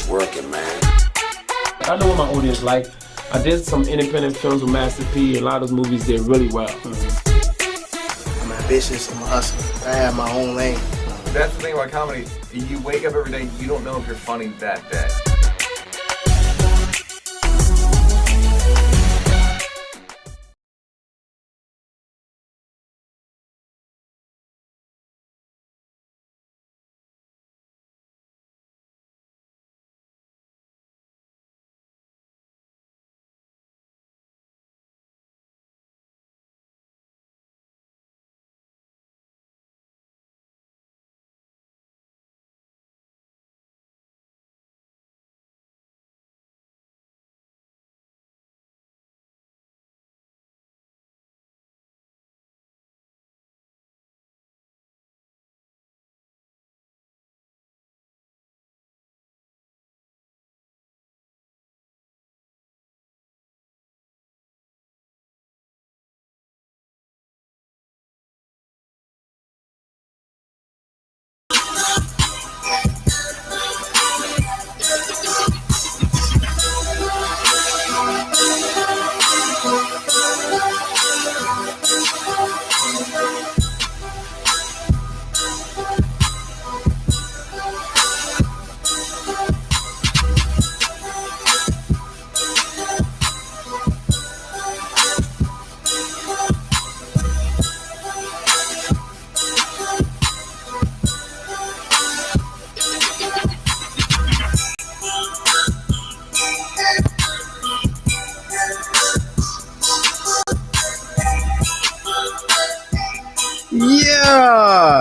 It's working, man. I know what my audience like. I did some independent films with Master P. A lot of those movies did really well. I'm ambitious. I'm a hustler. I have my own lane. That's the thing about comedy. You wake up every day, you don't know if you're funny that day.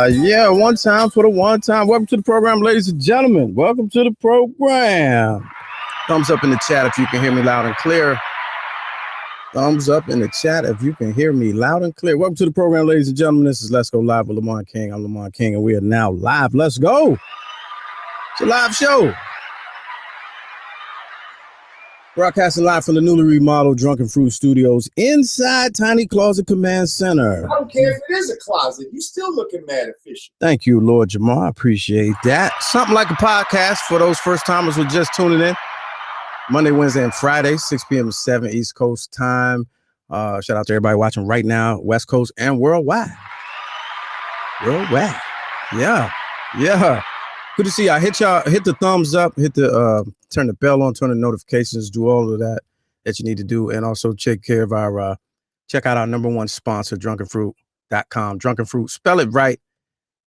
Yeah, one time for the one time. Welcome to the program, ladies and gentlemen. Welcome to the program. Thumbs up in the chat if you can hear me loud and clear. Thumbs up in the chat if you can hear me loud and clear. Welcome to the program, ladies and gentlemen. This is Let's Go Live with Lamont King. I'm Lamont King, and we are now live. Let's go. It's a live show. Broadcasting live from the newly remodeled Drunken Fruit Studios inside Tiny Closet Command Center. I don't care if it is a closet. You still looking mad official. Thank you, Lord Jamar. I appreciate that. Something like a podcast for those first timers who are just tuning in. Monday, Wednesday, and Friday, 6 p.m. to 7 East Coast time. Shout out to everybody watching right now, West Coast and worldwide. Worldwide. Yeah. Good to see y'all. Hit the thumbs up, turn the bell on, turn the notifications, do all of that you need to do. And also check out our number one sponsor, drunkenfruit.com. Drunken Fruit, spell it right.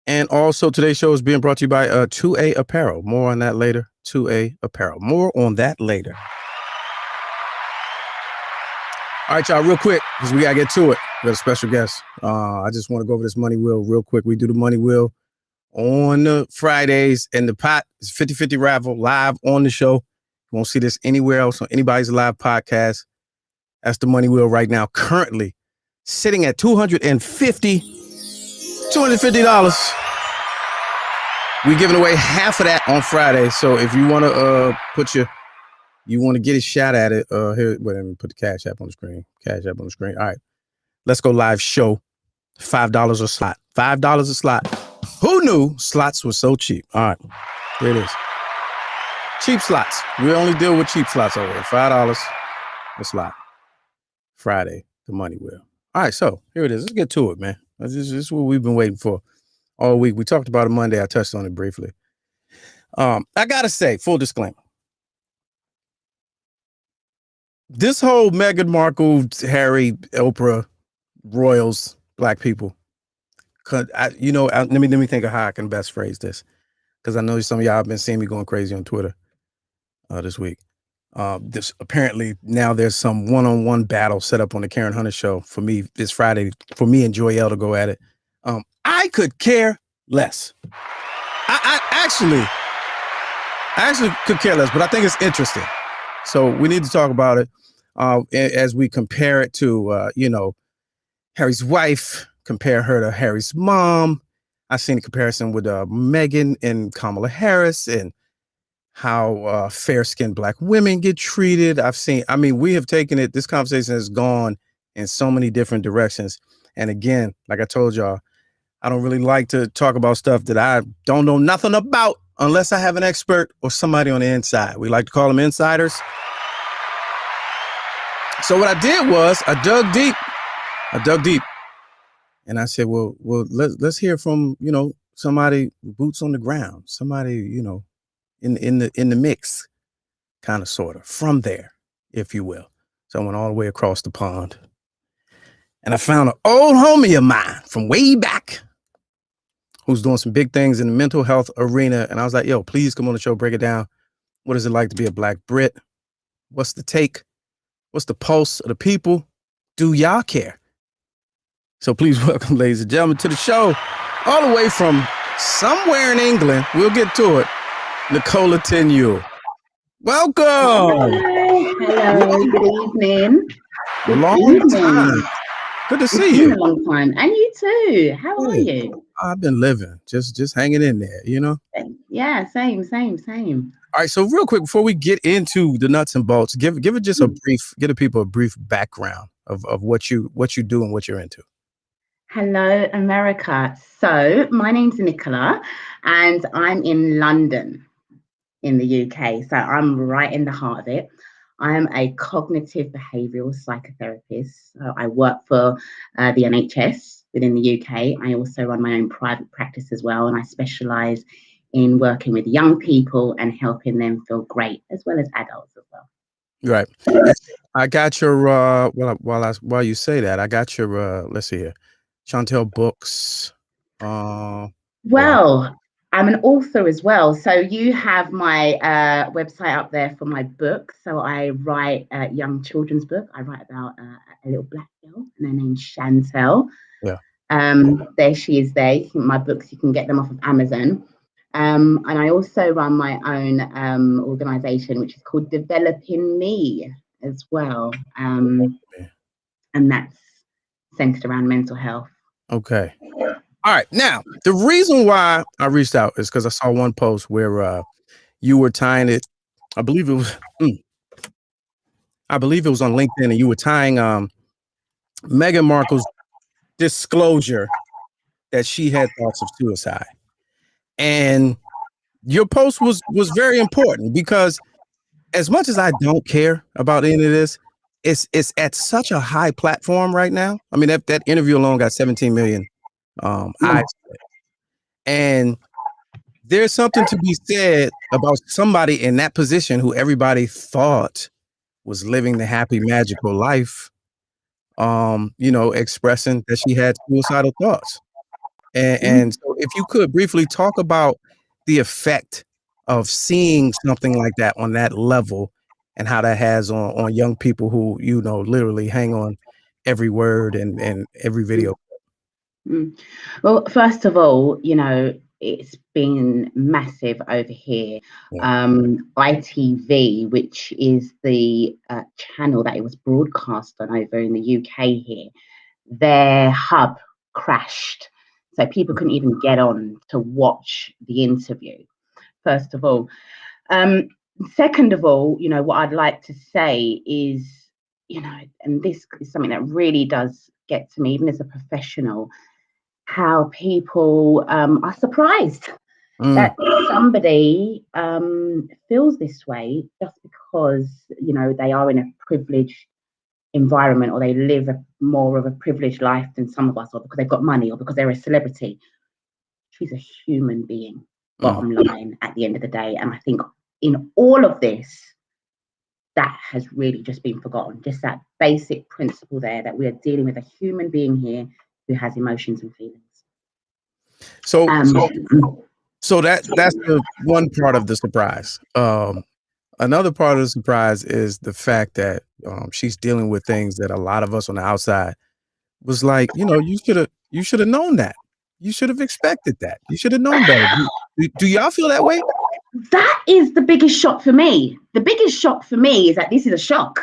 And also today's show is being brought to you by 2A Apparel. More on that later. 2A Apparel. More on that later. All right, y'all, real quick, because we got to get to it. We got a special guest. I just want to go over this money wheel real quick. We do the money wheel on the Fridays, and the pot is 50-50 raffle live on the show. You won't see this anywhere else on anybody's live podcast. That's the money wheel right now, currently sitting at $250. We're giving away half of that on Friday. So if you want to you want to get a shot at it, here, wait, let me put the Cash App on the screen. All right, let's go live show. $5 a slot. $5 a slot. Who knew slots were so cheap? All right, here it is. Cheap slots. We only deal with cheap slots over here. $5 a slot. Friday, the money wheel. All right, so here it is. Let's get to it, man. This is what we've been waiting for all week. We talked about it Monday. I touched on it briefly. I gotta say, full disclaimer. This whole Meghan Markle, Harry, Oprah, royals, black people. Let me think of how I can best phrase this, because I know some of y'all have been seeing me going crazy on Twitter this week. This apparently now there's some one-on-one battle set up on the Karen Hunter show for me this Friday for me and Joyelle to go at it. I could care less. I actually could care less, but I think it's interesting. So we need to talk about it as we compare it to Harry's wife. Compare her to Harry's mom. I've seen a comparison with Meghan and Kamala Harris and how fair-skinned black women get treated. We have taken it. This conversation has gone in so many different directions. And again, like I told y'all, I don't really like to talk about stuff that I don't know nothing about. unless I have an expert or somebody on the inside. We like to call them insiders. So what I did was I dug deep, and I said, well, let's hear from, you know, somebody boots on the ground, somebody, you know, in the mix, kind of, sort of, from there, if you will. So I went all the way across the pond, and I found an old homie of mine from way back who's doing some big things in the mental health arena. And I was like, yo, please come on the show, break it down. What is it like to be a Black Brit? What's the take? What's the pulse of the people? Do y'all care? So please welcome, ladies and gentlemen, to the show, all the way from somewhere in England. We'll get to it. Nicola Tenyue. Welcome. Hello. Good evening. Long time. Good to see you. It's been a long time. And you too. How are you? I've been living, just hanging in there, you know? Yeah, same. All right, so real quick, before we get into the nuts and bolts, give it just a brief, give the people a brief background of what you do and what you're into. Hello, America. So my name's Nicola, and I'm in London, in the UK. So I'm right in the heart of it. I am a cognitive behavioural psychotherapist. So I work for the NHS within the UK. I also run my own private practice as well, and I specialise in working with young people and helping them feel great, as well as adults as well. Right. I got your while you say that, I got your let's see here, Chantel books. Well, I'm an author as well. So you have my website up there for my book. So I write a young children's book. I write about a little Black girl, and her name's Chantel. Yeah. There she is there. My books, you can get them off of Amazon. And I also run my own organization, which is called Developing Me as well. And that's centered around mental health. Okay. All right. Now, the reason why I reached out is because I saw one post where you were tying it. I believe it was on LinkedIn, and you were tying Meghan Markle's disclosure that she had thoughts of suicide. And your post was very important, because as much as I don't care about any of this, it's at such a high platform right now. I mean, that interview alone got 17 million eyes. And there's something to be said about somebody in that position who everybody thought was living the happy, magical life, you know, expressing that she had suicidal thoughts. And so if you could briefly talk about the effect of seeing something like that on that level, and how that has on young people who, you know, literally hang on every word and every video. Well, first of all, you know, it's been massive over here. Yeah. ITV, which is the channel that it was broadcast on over in the UK here, their hub crashed. So people couldn't even get on to watch the interview, first of all. Second of all, you know, what I'd like to say is, you know, and this is something that really does get to me, even as a professional, how people are surprised that somebody feels this way just because, you know, they are in a privileged environment, or they live more of a privileged life than some of us, or because they've got money, or because they're a celebrity. She's a human being, bottom line, at the end of the day. And I think in all of this, that has really just been forgotten. Just that basic principle there, that we are dealing with a human being here who has emotions and feelings. So that's the one part of the surprise. Another part of the surprise is the fact that she's dealing with things that a lot of us on the outside was like, you know, you should have known that. You should have expected that. You should have known better. Do y'all feel that way? That is the biggest shock for me. The biggest shock for me is that this is a shock.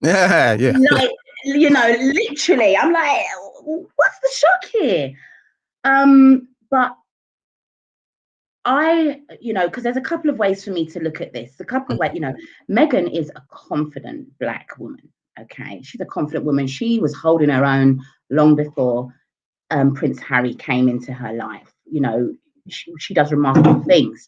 Yeah. Like, you know, literally, I'm like, what's the shock here? But you know, because there's a couple of ways for me to look at this. A couple of ways, you know, Meghan is a confident Black woman. Okay, she's a confident woman. She was holding her own long before Prince Harry came into her life. You know, she does remarkable things.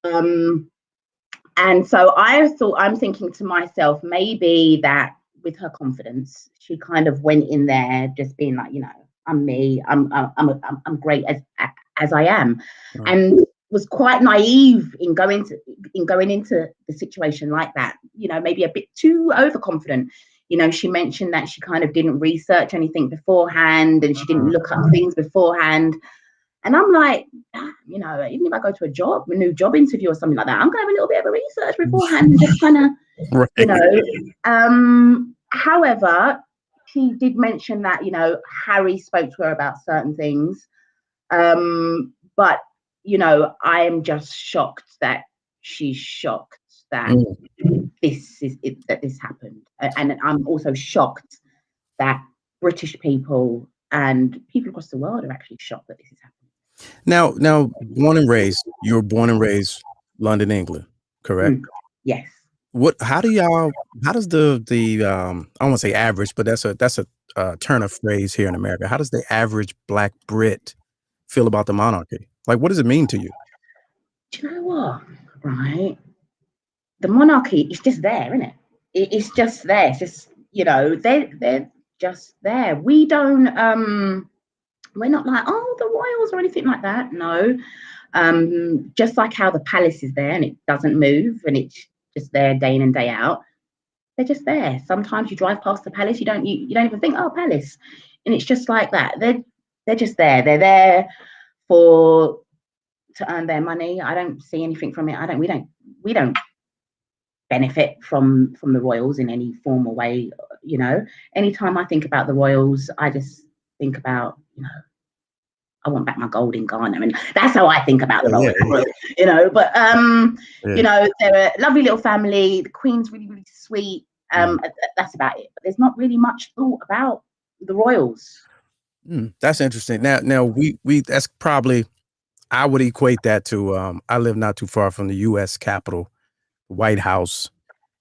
And so I'm thinking to myself, maybe that with her confidence, she kind of went in there just being like, I'm me, I'm great as I am, and was quite naive in going into the situation like that. Maybe a bit too overconfident. She mentioned that she kind of didn't research anything beforehand, and she didn't look up things beforehand. And I'm like, even if I go to a new job interview or something like that, I'm going to have a little bit of a research beforehand and just kind of, right. However, she did mention that, Harry spoke to her about certain things. But, I am just shocked that she's shocked that this happened. And I'm also shocked that British people and people across the world are actually shocked that this is happening. Now, you were born and raised London, England, correct? Yes. How does the I don't want to say average, but that's a turn of phrase here in America. How does the average Black Brit feel about the monarchy? Like, what does it mean to you? Do you know what? Right. The monarchy is just there, isn't it? It's just there. It's just, they're just there. We don't, we're not like, oh, the royals or anything like that. No. Just like how the palace is there and it doesn't move and it's just there day in and day out. They're just there. Sometimes you drive past the palace, you don't even think, oh, palace. And it's just like that. They're just there. They're there to earn their money. I don't see anything from it. We don't benefit from the royals in any formal way. Anytime I think about the royals, I just think about, I want back my gold in Ghana. I mean, that's how I think about the royals, but they're a lovely little family. The Queen's really, really sweet. That's about it. But there's not really much thought about the royals. That's interesting. Now we that's probably, I would equate that to I live not too far from the US Capitol, White House,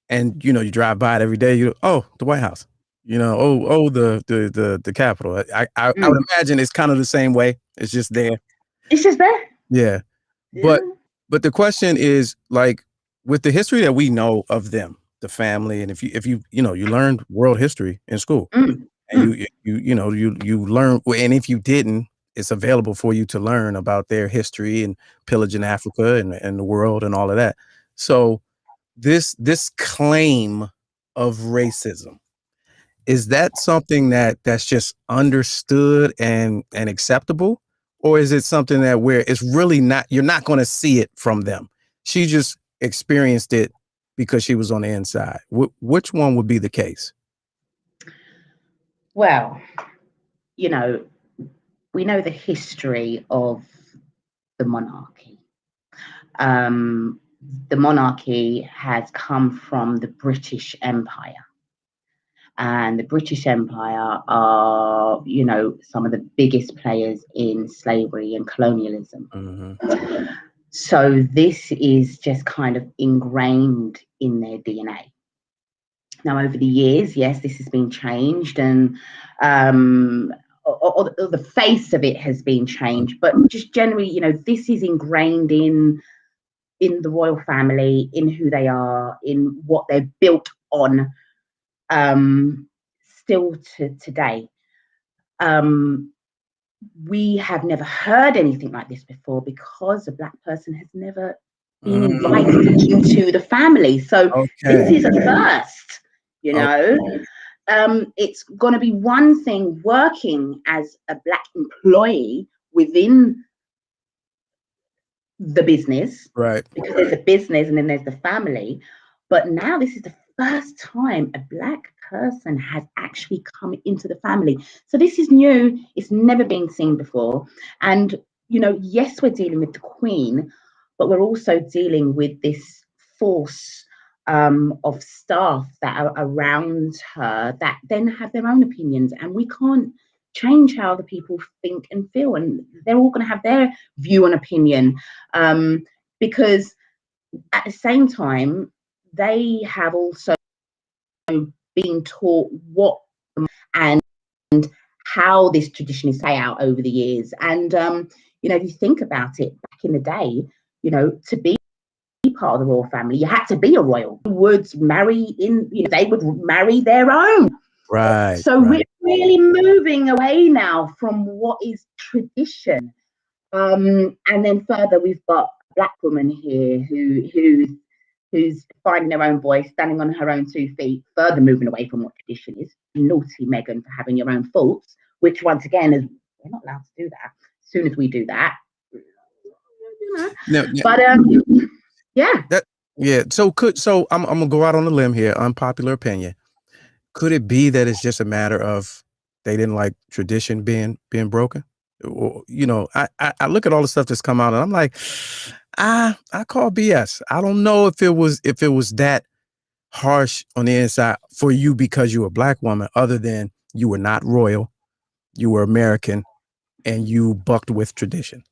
and you drive by it every day. The White House. The Capitol. I would imagine it's kind of the same way. It's just there. It's just there. Yeah. But the question is, like, with the history that we know of them, the family, and if you learned world history in school, and you learn, and if you didn't, it's available for you to learn about their history and pillaging Africa and the world and all of that. So this claim of racism, is that something that's just understood and acceptable? Or is it something that where it's really not, you're not going to see it from them? She just experienced it because she was on the inside. Which one would be the case? Well, we know the history of the monarchy. The monarchy has come from the British Empire. And the British Empire are, some of the biggest players in slavery and colonialism. So this is just kind of ingrained in their DNA. Now, over the years, yes, this has been changed, and or the face of it has been changed, but just generally, this is ingrained in the royal family, in who they are, in what they're built on. Still to today, we have never heard anything like this before because a Black person has never been invited into the family. So this is a first, It's going to be one thing working as a Black employee within the business, right? Because there's a business and then there's the family. But now this is the first time a Black person has actually come into the family. So this is new. It's never been seen before. And, yes, we're dealing with the Queen, but we're also dealing with this force of staff that are around her that then have their own opinions. And we can't change how the people think and feel. And they're all going to have their view and opinion because at the same time, they have also been taught what and how this tradition is played out over the years. And, if you think about it, back in the day, to be part of the royal family. You had to be a royal. You would marry they would marry their own. Right. So we're really moving away now from what is tradition. And then further, we've got a black woman here who's finding her own voice, standing on her own 2 feet, further moving away from what tradition is. Naughty Meghan for having your own faults, which once again is we're not allowed to do that. As soon as we do that, but yeah. So I'm gonna go out on a limb here. Unpopular opinion. Could it be that it's just a matter of they didn't like tradition being broken? Or, I look at all the stuff that's come out and I'm like, I call BS. I don't know if it was that harsh on the inside for you because you were a black woman, other than you were not royal, you were American, and you bucked with tradition.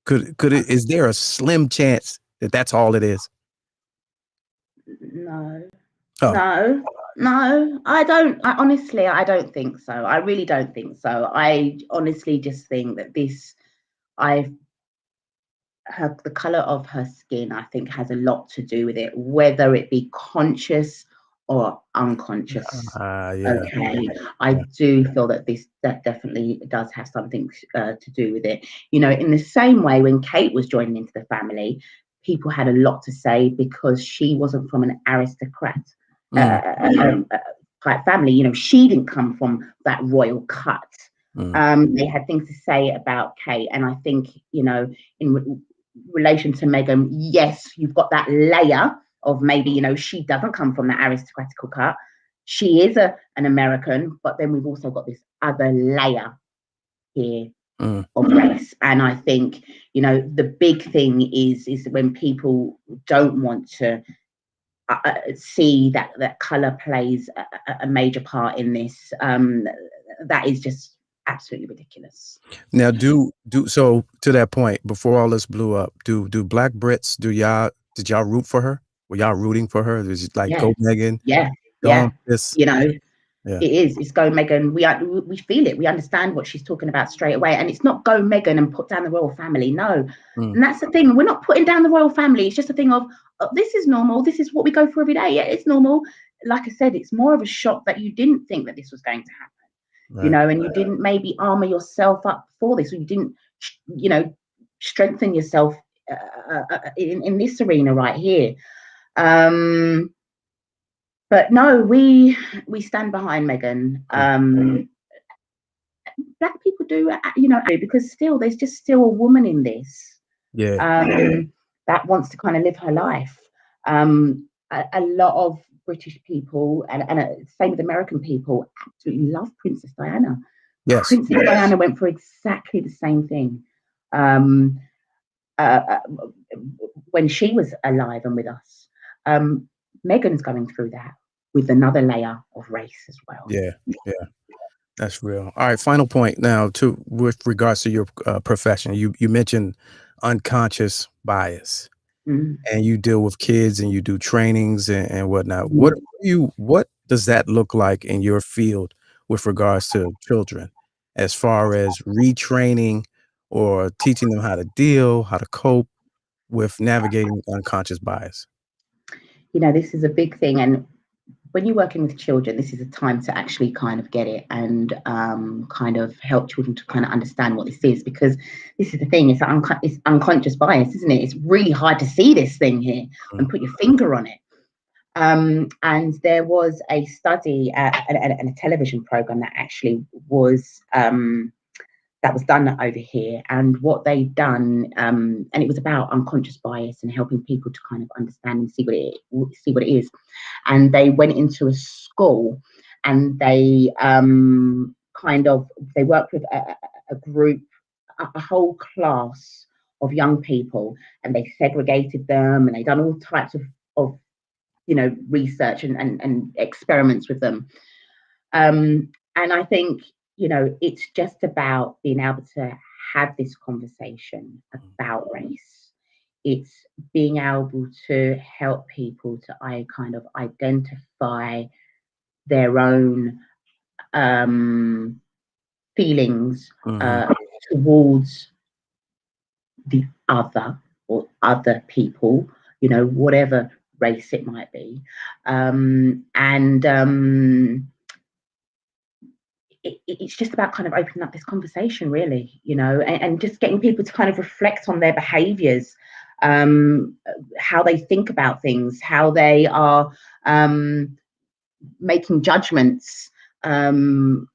Is there a slim chance that that's all it is? No. Oh. No, I don't. Honestly, I don't think so. I really don't think so. I honestly just think that the color of her skin, I think, has a lot to do with it, whether it be conscious or unconscious. Okay, I do feel that that definitely does have something to do with it. In the same way, when Kate was joining into the family, people had a lot to say because she wasn't from an aristocrat type family. She didn't come from that royal cut. They had things to say about Kate, and I think in relation to Meghan, yes, you've got that layer of maybe she doesn't come from that aristocratical cut. She is an American, but then we've also got this other layer here of race. And I think the big thing is when people don't want to see that color plays a major part in this. That is just absolutely ridiculous. Now, so to that point, before all this blew up, do Black Brits, did y'all root for her? Were y'all rooting for her? Was it like go Meghan? Yeah. Yeah. It is. It's go Meghan. We feel it. We understand what she's talking about straight away. And it's not go Meghan and put down the royal family. No. And that's the thing. We're not putting down the royal family. It's just a thing of this is normal. This is what we go through every day. Yeah, it's normal. Like I said, it's more of a shock that you didn't think that this was going to happen. Right. And you didn't maybe armor yourself up for this, or you didn't, strengthen yourself in this arena right here. But no, we stand behind Meghan. Black people do, because there's just still a woman in this. That wants to kind of live her life. A lot of British people and same with American people absolutely love Princess Diana. Yes. Princess Diana went for exactly the same thing when she was alive and with us. Meghan's going through that with another layer of race as well. Yeah. That's real. All right, final point now with regards to your profession. You mentioned unconscious bias, and you deal with kids and you do trainings and whatnot. What does that look like in your field with regards to children, as far as retraining or teaching them how to cope with navigating unconscious bias? This is a big thing, and when you're working with children, this is a time to actually kind of get it and kind of help children to kind of understand what this is, because this is the thing, it's unconscious bias, isn't it? It's really hard to see this thing here and put your finger on it. And there was a study and a television program that actually was done over here, and what they'd done, and it was about unconscious bias and helping people to kind of understand and see what it is. And they went into a school and they they worked with a group, a whole class of young people, and they segregated them, and they done all types of research and experiments with them. And I think it's just about being able to have this conversation about race. It's being able to help people to kind of identify their own feelings towards the other or other people, you know, whatever race it might be. It's just about kind of opening up this conversation, really, you know, and just getting people to kind of reflect on their behaviors, how they think about things, how they are making judgments. And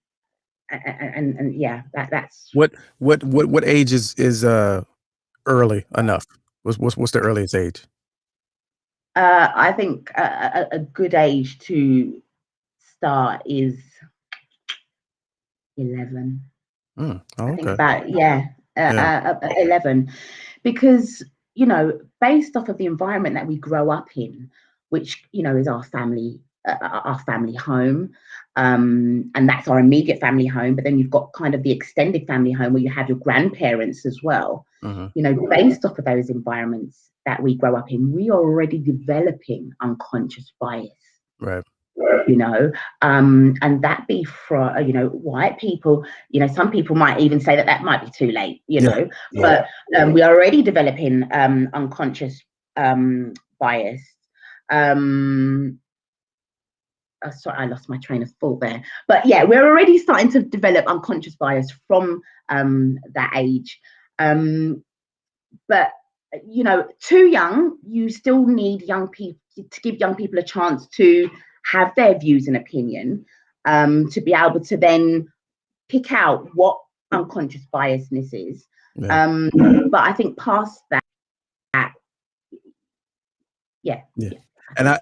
yeah, that's what age is early enough? What's the earliest age? I think a good age to start is 11. Oh, I think okay. about 11, because, you know, based off of the environment that we grow up in, which, you know, is our family home, and that's our immediate family home. But then you've got kind of the extended family home where you have your grandparents as well. Mm-hmm. You know, based off of those environments that we grow up in, we are already developing unconscious bias. Right. You know, and that be for, you know, white people. You know, some people might even say that might be too late, you know, but we are already developing unconscious bias. Sorry, I lost my train of thought there. But yeah, we're already starting to develop unconscious bias from that age. But, you know, too young, you still need young people to give young people a chance to have their views and opinion, to be able to then pick out what unconscious biasness is. Yeah. But I think past that, yeah. And I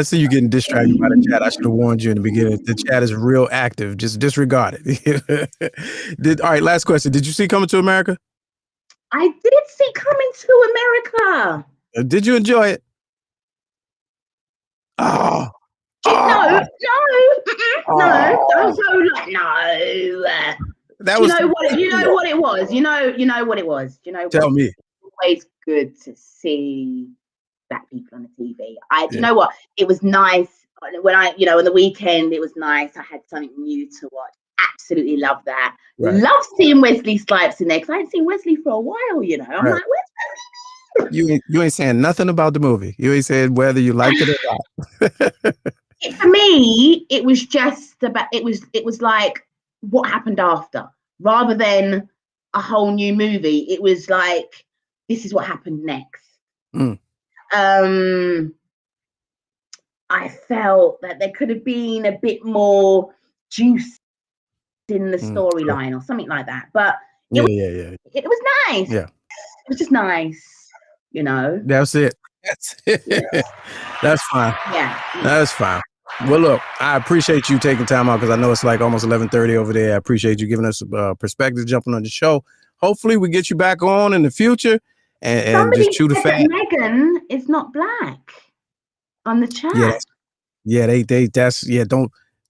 see you getting distracted by the chat. I should have warned you in the beginning. The chat is real active. Just disregard it. All right, last question. Did you see Coming to America? I did see Coming to America. Did you enjoy it? Oh. No, don't go like no. That was you know what it was. You know what it was. You know. Tell me. Always good to see black people on the TV. You know what? It was nice when on the weekend. It was nice. I had something new to watch. Absolutely love that. Right. Love seeing Wesley Snipes in there because I hadn't seen Wesley for a while. You know, I'm like, where's Wesley? You ain't saying nothing about the movie. You ain't saying whether you liked it or not. For me, it was just about. It was like what happened after, rather than a whole new movie. It was like, this is what happened next. I felt that there could have been a bit more juice in the storyline or something like that. But it was nice. Yeah. It was just nice, you know. That's it. Yeah. That's fine. Yeah. That's fine. Well, look, I appreciate you taking time out because I know it's like almost 11:30 over there. I appreciate you giving us a perspective, jumping on the show. Hopefully we get you back on in the future and just chew the fat. Megan is not black on the chat.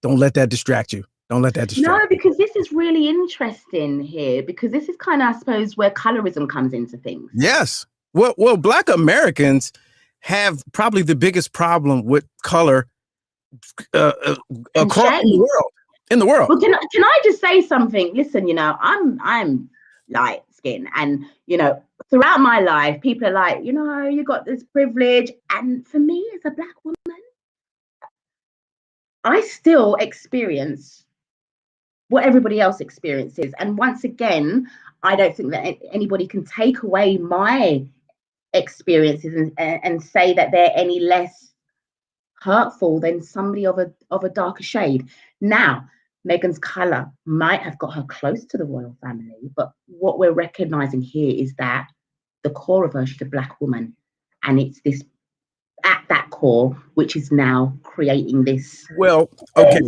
Don't let that distract you. Don't let that distract you. No, because this is really interesting here, because this is kind of, I suppose, where colorism comes into things. Yes. Well, black Americans have probably the biggest problem with color across in the world. Well, can I just say something? Listen, you know, I'm light skin, and you know, throughout my life, people are like, you know, you got this privilege, and for me as a black woman, I still experience what everybody else experiences. And once again, I don't think that anybody can take away my experiences and say that they're any less hurtful than somebody of a darker shade. Now, Meghan's color might have got her close to the royal family, but what we're recognizing here is that the core of her, she's a black woman, and it's this at that core which is now creating this. Well, okay.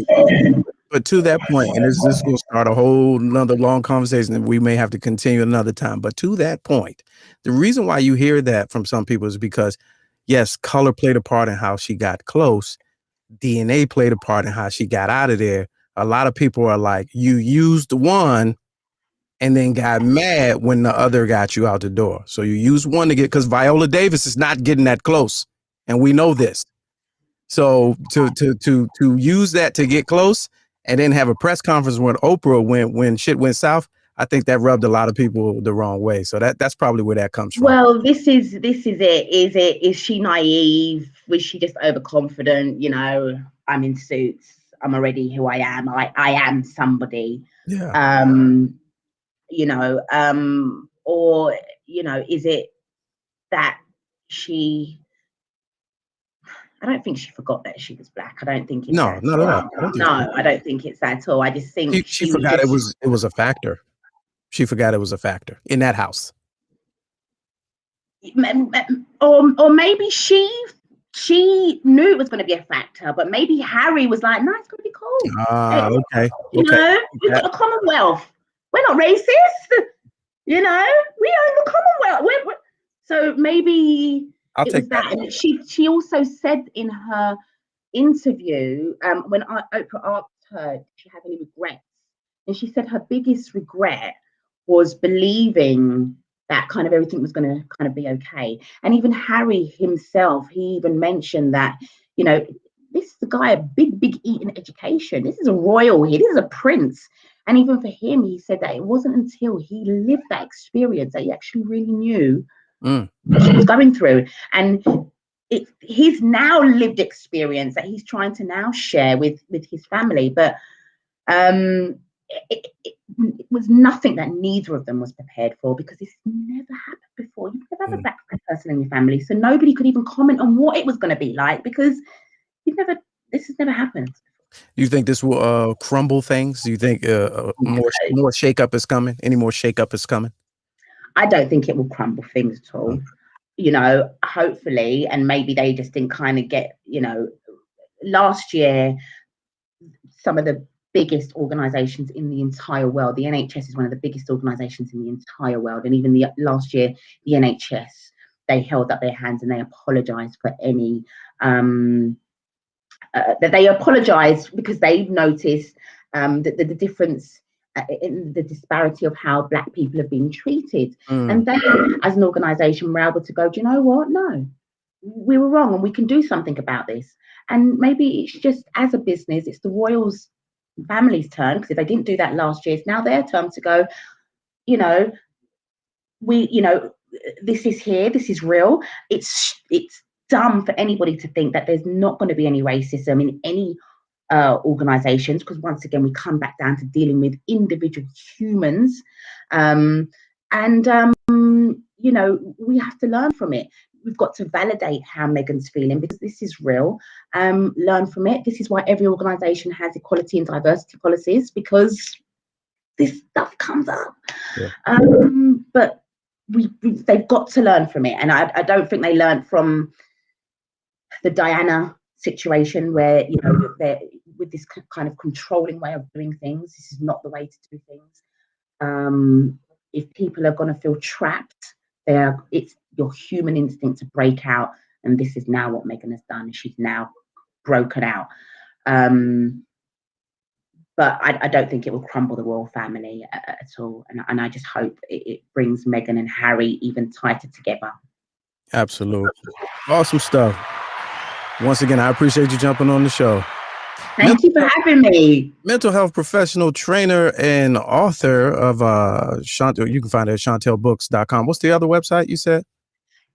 But to that point, and this will start a whole nother long conversation that we may have to continue another time. But to that point, the reason why you hear that from some people is because, yes, color played a part in how she got close. DNA played a part in how she got out of there. A lot of people are like, you used one and then got mad when the other got you out the door. So you used one to get, because Viola Davis is not getting that close. And we know this. So to use that to get close and then have a press conference when Oprah when shit went south, I think that rubbed a lot of people the wrong way. So that's probably where that comes from. Well, this is it. Is she naive? Was she just overconfident? You know, I'm in suits. I'm already who I am. I am somebody. Yeah. You know, or you know, is it that she? I don't think she forgot that she was black. I don't think it's No, that. not at all. I don't think so. No, I don't think it's that at all. I just think She forgot it was a factor. She forgot it was a factor in that house. Or maybe she knew it was going to be a factor, but maybe Harry was like, no, it's going to be cool. Okay. You know, we've got the Commonwealth. We're not racist. You know, we own the Commonwealth. So maybe it was that. And she also said in her interview, when Oprah asked her, did she have any regrets? And she said her biggest regret was believing that kind of everything was going to kind of be okay. And even Harry himself, he even mentioned that, you know, this is a guy, a big eating education. This is a royal here. This is a prince. And even for him, he said that it wasn't until he lived that experience that he actually really knew what he was going through. And it's his now lived experience that he's trying to now share with his family. But it was nothing that neither of them was prepared for, because this never happened before. You've never had a black person in your family, so nobody could even comment on what it was going to be like, because this has never happened. You think this will crumble things? Do you think more shakeup is coming? Any more shakeup is coming? I don't think it will crumble things at all. You know, hopefully, and maybe they just didn't kind of get, you know, last year, some of the biggest organizations in the entire world, the NHS is one of the biggest organizations in the entire world, and even last year, the NHS, they held up their hands and they apologized for any that they apologized because they've noticed that the difference in the disparity of how black people have been treated. And they, as an organization, were able to go, do you know what? No, we were wrong and we can do something about this. And maybe it's just, as a business, it's the royals family's turn, because if they didn't do that last year, it's now their turn to go, you know, this is here, this is real. It's dumb for anybody to think that there's not going to be any racism in any organizations, because once again, we come back down to dealing with individual humans. You know, we have to learn from it. We've got to validate how Meghan's feeling, because this is real. Learn from it. This is why every organization has equality and diversity policies, because this stuff comes up. Yeah. But they've got to learn from it. And I don't think they learned from the Diana situation, where, you know, they're with this kind of controlling way of doing things. This is not the way to do things. If people are going to feel trapped, it's your human instinct to break out, and this is now what Meghan has done. She's now broken out. But I don't think it will crumble the royal family at all. And I just hope it brings Meghan and Harry even tighter together. Absolutely. Awesome stuff. Once again, I appreciate you jumping on the show. Thank you for having me. Mental health professional, trainer, and author of you can find it at chantelbooks.com. What's the other website you said?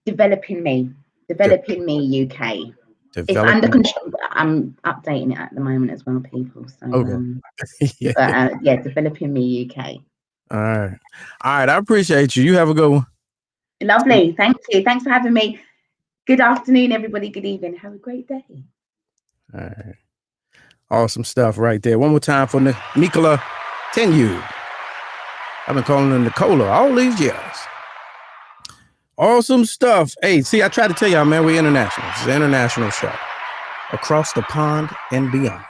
Developing Me UK. It's under control. I'm updating it at the moment as well, people. So okay. yeah, Developing Me UK. All right. I appreciate you. You have a good one. Lovely. Thank you. Thanks for having me. Good afternoon, everybody. Good evening. Have a great day. All right. Awesome stuff right there. One more time for Nicola Tenyue. I've been calling her Nicola all these years. Awesome stuff. Hey, see, I tried to tell y'all, man, we're international. It's an international show. Across the pond and beyond.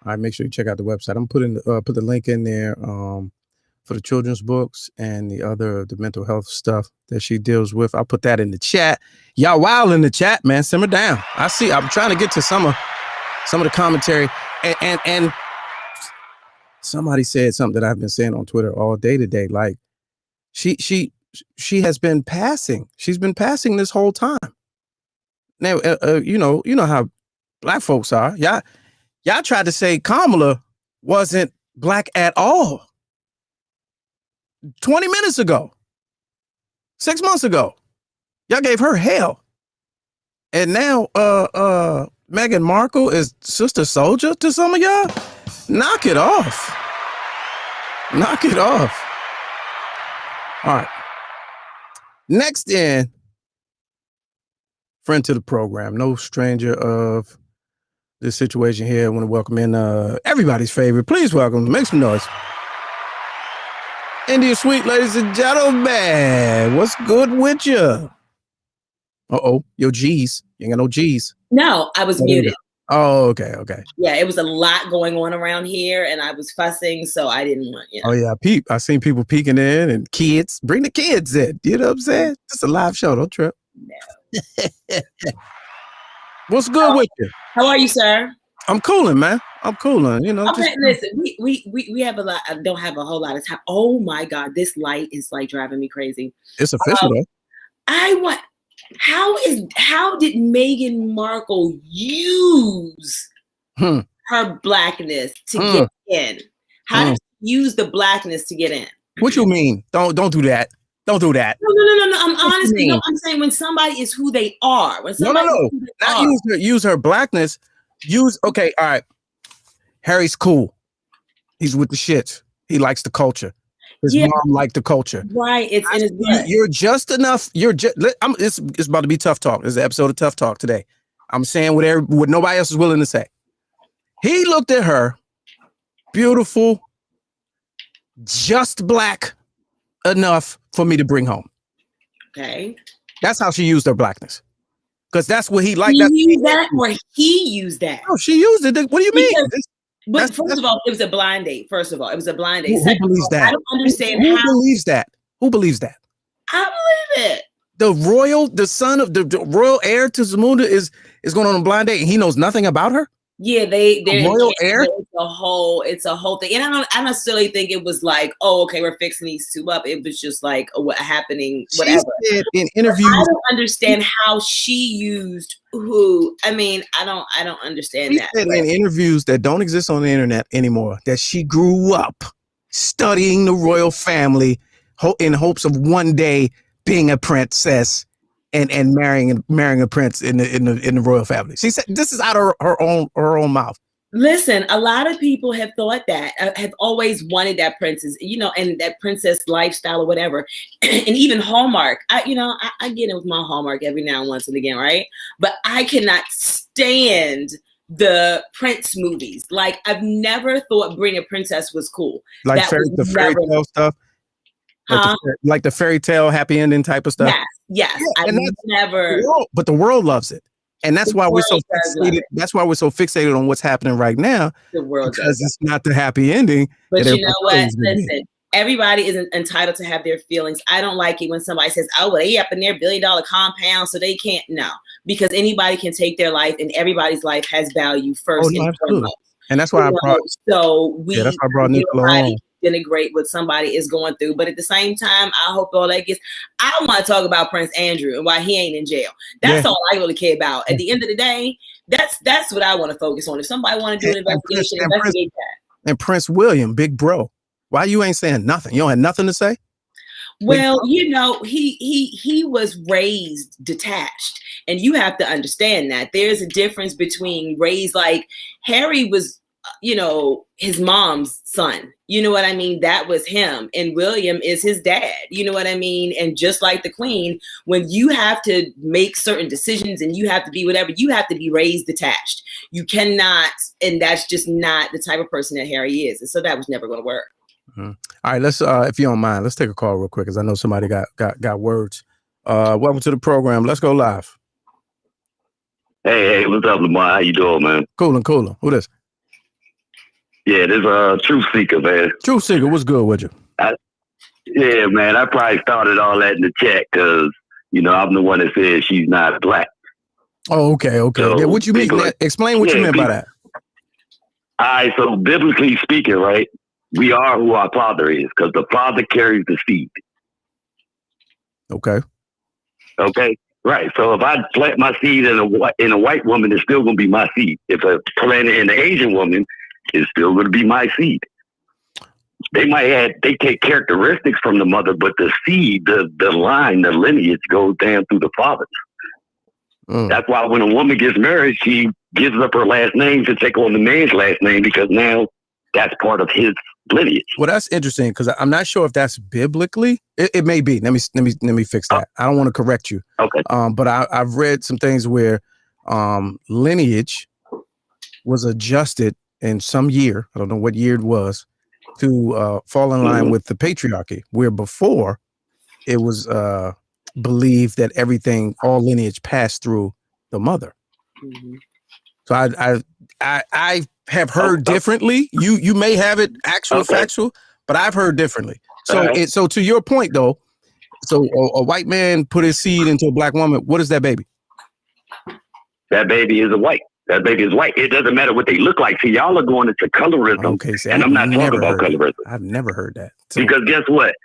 All right, make sure you check out the website. I'm put the link in there for the children's books and the mental health stuff that she deals with. I'll put that in the chat. Y'all wild in the chat, man. Simmer down. I see. I'm trying to get to some of the commentary, and somebody said something that I've been saying on Twitter all day today. Like she has been passing. She's been passing this whole time. Now, you know how black folks are. Y'all tried to say Kamala wasn't black at all. 20 minutes ago, 6 months ago. Y'all gave her hell. And now Meghan Markle is Sister Soldier to some of y'all? Knock it off. Knock it off. All right. Next in, friend to the program, no stranger of this situation here. I want to welcome in everybody's favorite. Please welcome, make some noise. India Sweet, ladies and gentlemen. What's good with you? Uh-oh, your G's. You ain't got no G's. No, I was muted. Oh, okay. Yeah, it was a lot going on around here, and I was fussing, so I didn't want, Oh, yeah, I seen people peeking in, and kids. Bring the kids in. You know what I'm saying? It's a live show. Don't trip. No. What's good with you? How are you, sir? I'm cooling, man. I'm cooling. You know. Okay, listen, we have a lot. I don't have a whole lot of time. Oh my God, this light is like driving me crazy. It's official, though. How did Meghan Markle use her blackness to get in? How did she use the blackness to get in? What you mean? Don't do that. Don't do that. No. I'm honestly, I'm saying when somebody is who they are. When somebody not use her blackness. Okay, all right. Harry's cool. He's with the shits. He likes the culture. His mom liked the culture. Right. It's in his blood. You're just enough. It's about to be tough talk. This is an episode of Tough Talk today. I'm saying what nobody else is willing to say. He looked at her, beautiful, just black enough for me to bring home. Okay. That's how she used her blackness. Because that's what he liked. He used that. Oh, she used it. What do you mean? But first of all, it was a blind date. First of all, it was a blind date. Who believes that? I don't understand Who believes that? Who believes that? I believe it. The son of the royal heir to Zamunda is going on a blind date and he knows nothing about her? Yeah, they're royal heir. It's a whole thing, and I don't necessarily think it was like, oh, okay, we're fixing these two up. It was just like what happening, whatever. She said in interviews, I don't understand how she used who. I mean, I don't understand that. Said in interviews that don't exist on the internet anymore that she grew up studying the royal family in hopes of one day being a princess. And marrying a prince in the royal family. She said this is out of her own mouth. Listen, a lot of people have thought that, have always wanted that princess, and that princess lifestyle or whatever. And even Hallmark, I get it with my Hallmark every now and once and again, right? But I cannot stand the Prince movies. Like, I've never thought Bring a Princess was cool. Like the fairy tale stuff. Like the fairy tale happy ending type of stuff. Yes. I've never. But the world loves it, and that's why we're so fixated. That's why we're so fixated on what's happening right now. The world because it's not the happy ending. But you know what? Listen, everybody is entitled to have their feelings. I don't like it when somebody says, "Oh, well, they up in their $1 billion compound, so they can't." No, because anybody can take their life, and everybody's life has value first. And foremost. And that's why I brought. That's why I brought Nicola on. Denigrate what somebody is going through, but at the same time, I hope all that gets. I want to talk about Prince Andrew and why he ain't in jail. That's all I really care about. At the end of the day, that's what I want to focus on. If somebody want to do an investigation, investigate that. And Prince William, big bro, why you ain't saying nothing? You don't have nothing to say? Well, he was raised detached, and you have to understand that there's a difference between raised, like Harry was, his mom's son. You know what I mean? That was him. And William is his dad. You know what I mean? And just like the Queen, when you have to make certain decisions and you have to be whatever, you have to be raised detached. You cannot, and that's just not the type of person that Harry is. And so that was never going to work. Mm-hmm. All right, let's if you don't mind, let's take a call real quick because I know somebody got words. Welcome to the program. Let's go live. Hey, what's up, Lamont? How you doing, man? Coolin'. Who this? Yeah, this Truth Seeker, man. Truth Seeker, what's good with you? Yeah, man, I probably started all that in the chat because, I'm the one that says she's not black. Oh, okay. So yeah, what you mean? Explain what you meant by that. All right, so biblically speaking, right, we are who our father is because the father carries the seed. Okay, right. So if I plant my seed in a white woman, it's still going to be my seed. If I plant it in an Asian woman, it's still going to be my seed. they take characteristics from the mother, but the seed, the line, the lineage goes down through the father. That's why when a woman gets married, she gives up her last name to take on the man's last name, because now that's part of his lineage. Well, that's interesting, because I'm not sure if that's biblically. It may be. Let me fix that. I don't want to correct you. Okay. But I've read some things where lineage was adjusted in some year. I don't know what year it was, to fall in line with the patriarchy, where before it was believed that all lineage passed through the mother. So I have heard differently. You may have it factual, but I've heard differently. So so to your point though, so a white man put his seed into a black woman. What is that baby? That baby is white. That baby is white. It doesn't matter what they look like. See, y'all are going into colorism, okay, see, and I'm not talking about colorism. I've never heard that. So, because guess what?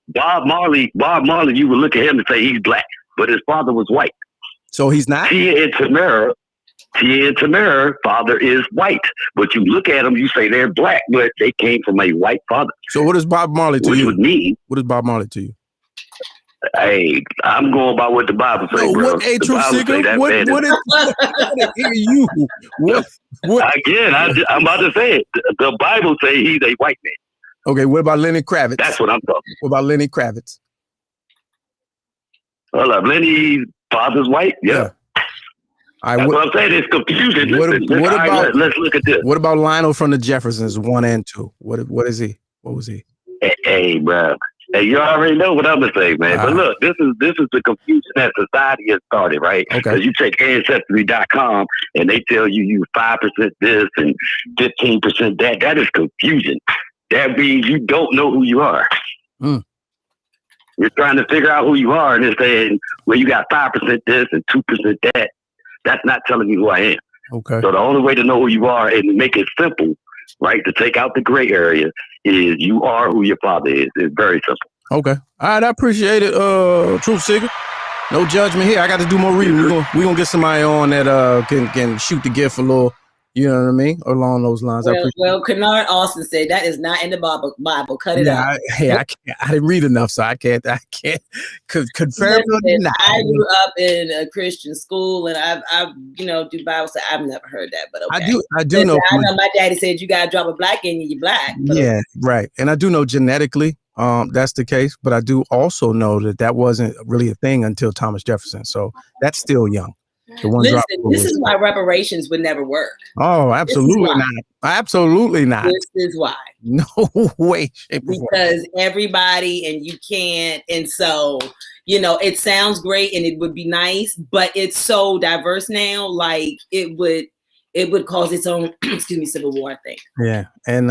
Bob Marley, you would look at him and say he's black, but his father was white. So he's not? Tia and Tamara, father is white. But you look at them, you say they're black, but they came from a white father. So what is Bob Marley to you? Which would mean, what is Bob Marley to you? Hey, I'm going by what the Bible says, bro. What, hey, Truth Seeker, what is what? Again, I'm about to say it. The Bible says he's a white man. Okay, what about Lenny Kravitz? That's what I'm talking. What about Lenny Kravitz? Hold up, Lenny's father's white? Yeah. That's what I'm saying. It's confusion. Let's look at this. What about Lionel from the Jeffersons 1 and 2? What is he? What was he? Hey, bro. Hey, you already know what I'm gonna say, man. But look, this is the confusion that society has started, right? Okay. Because you take Ancestry.com and they tell you 5% this and 15% that. That is confusion. That means you don't know who you are. You're trying to figure out who you are, and it's saying, well, you got 5% this and 2% that. That's not telling me who I am. Okay. So the only way to know who you are and to make it simple, right, to take out the gray area, is you are who your father is. It's very simple. Okay. All right, I appreciate it, Truth Seeker. No judgment here. I got to do more reading. We're gonna get somebody on that can shoot the gift a little, you know what I mean, along those lines. Well, Kennard Austin said that is not in the Bible. Cut it out. I didn't read enough, so I can't confirm. I grew up in a Christian school, and I've do Bible study. I've never heard that, but okay. I do know. I know my daddy said you gotta drop a black in you, you're black. Yeah, right. And I do know genetically, that's the case, but I do also know that wasn't really a thing until Thomas Jefferson. So that's still young. Listen, this is why reparations would never work. Oh, absolutely not. Absolutely not. This is why. No way. Because everybody, and you can't. And so, it sounds great and it would be nice, but it's so diverse now. Like it would cause its own, civil war, I think. Yeah. And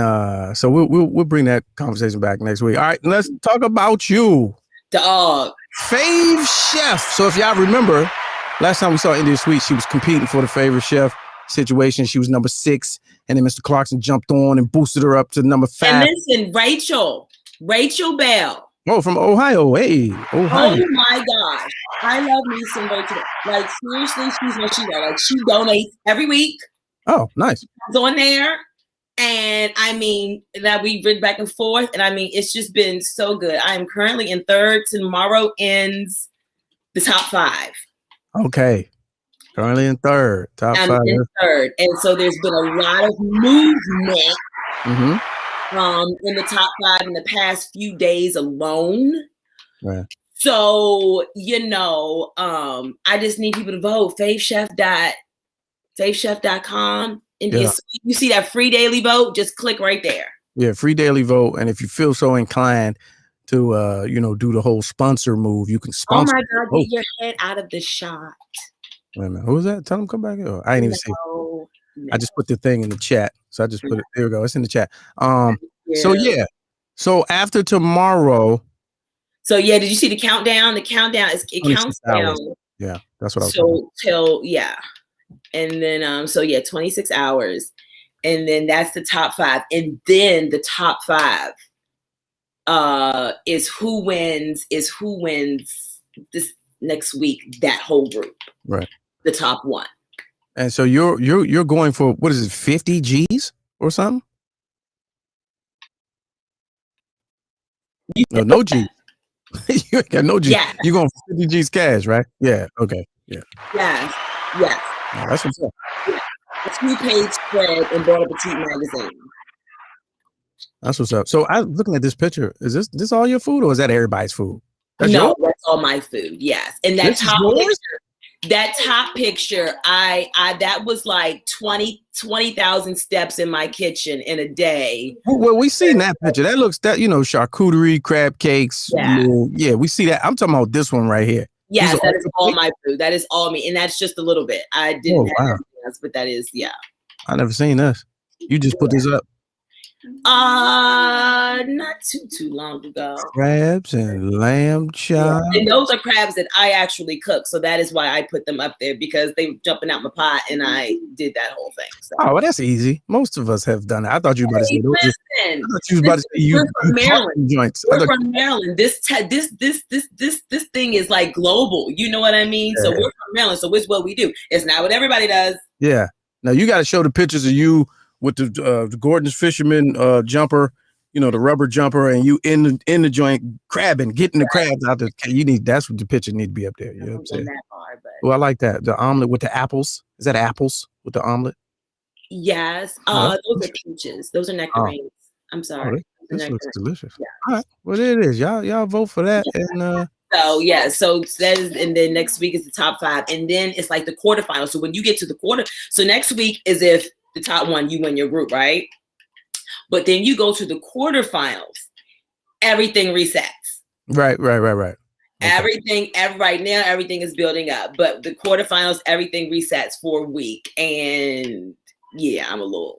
so we'll bring that conversation back next week. All right. Let's talk about you. Dog. Fave Chef. So if y'all remember, last time we saw India Sweet, she was competing for the favorite chef situation. She was number 6, and then Mr. Clarkson jumped on and boosted her up to number 5. And listen, Rachel Bell. Oh, from Ohio. Hey, Ohio. Oh my gosh, I love me some Rachel. Like seriously, she's what she does. Like she donates every week. Oh, nice. She's on there, and I mean that we've ridden back and forth, and I mean it's just been so good. I am currently in 3rd. Tomorrow ends the top 5. Okay. Currently in 3rd. Top 5. I'm in 3rd. And so there's been a lot of movement in the top 5 in the past few days alone. Right. So, I just need people to vote. favechef.com. You see that free daily vote? Just click right there. Yeah, free daily vote. And if you feel so inclined to do the whole sponsor move, you can sponsor. Oh my God, get your head out of the shot. Wait a minute, who was that? Tell him come back here. I ain't even see it. No. I just put the thing in the chat. So I just put it, there we go. It's in the chat. So after tomorrow. So did you see the countdown? The countdown counts down. Yeah, that's what I was and then 26 hours. And then that's the top 5. And then the top 5 is who wins this next week, that whole group. Right. The top 1. And so you're going for, what is it, 50 G's or something? No G. You ain't got no G. Yeah. You going for 50 G's cash, right? Yeah. Okay. Yeah. Yes. Oh, that's what's up. A 2-page spread in Bon Appetit magazine. That's what's up. So I looking at this picture. Is this all your food or is that everybody's food? That's No, yours? that's all my food. Yes. And that top picture, I that was like 20,000 steps in my kitchen in a day. Well, we seen that picture. That looks charcuterie, crab cakes. Yeah, we see that. I'm talking about this one right here. Yes, that is all my food. That is all me. And that's just a little bit. I didn't have anything else, but that is, I never seen this. You just put this up. Not too long ago. Crabs and lamb chop. And those are crabs that I actually cook. So that is why I put them up there, because they were jumping out my pot and I did that whole thing. So. Oh, well, that's easy. Most of us have done it. I thought you were about to say we're from Maryland. Joints. We're from Maryland. This thing is like global. You know what I mean? Yeah. So we're from Maryland. So it's what we do. It's not what everybody does. Yeah. Now you got to show the pictures of you with the Gordon's fisherman jumper, the rubber jumper, and you in the joint crabbing, getting the crabs out there. That's what the picture need to be up there. You know what I'm saying? Well, I like that. The omelet with the apples. Is that apples with the omelet? Yes. Those are peaches. Those are nectarines. I'm sorry. This looks delicious. Yeah. All right. Well, there it is. Y'all vote for that. And so that is, and then next week is the top 5, and then it's like the quarterfinals. So when you get to the so next week is if the top one, you win your group, right? But then you go to the quarterfinals, everything resets. Right. Okay. Everything, right now, everything is building up. But the quarterfinals, everything resets for a week. And I'm a little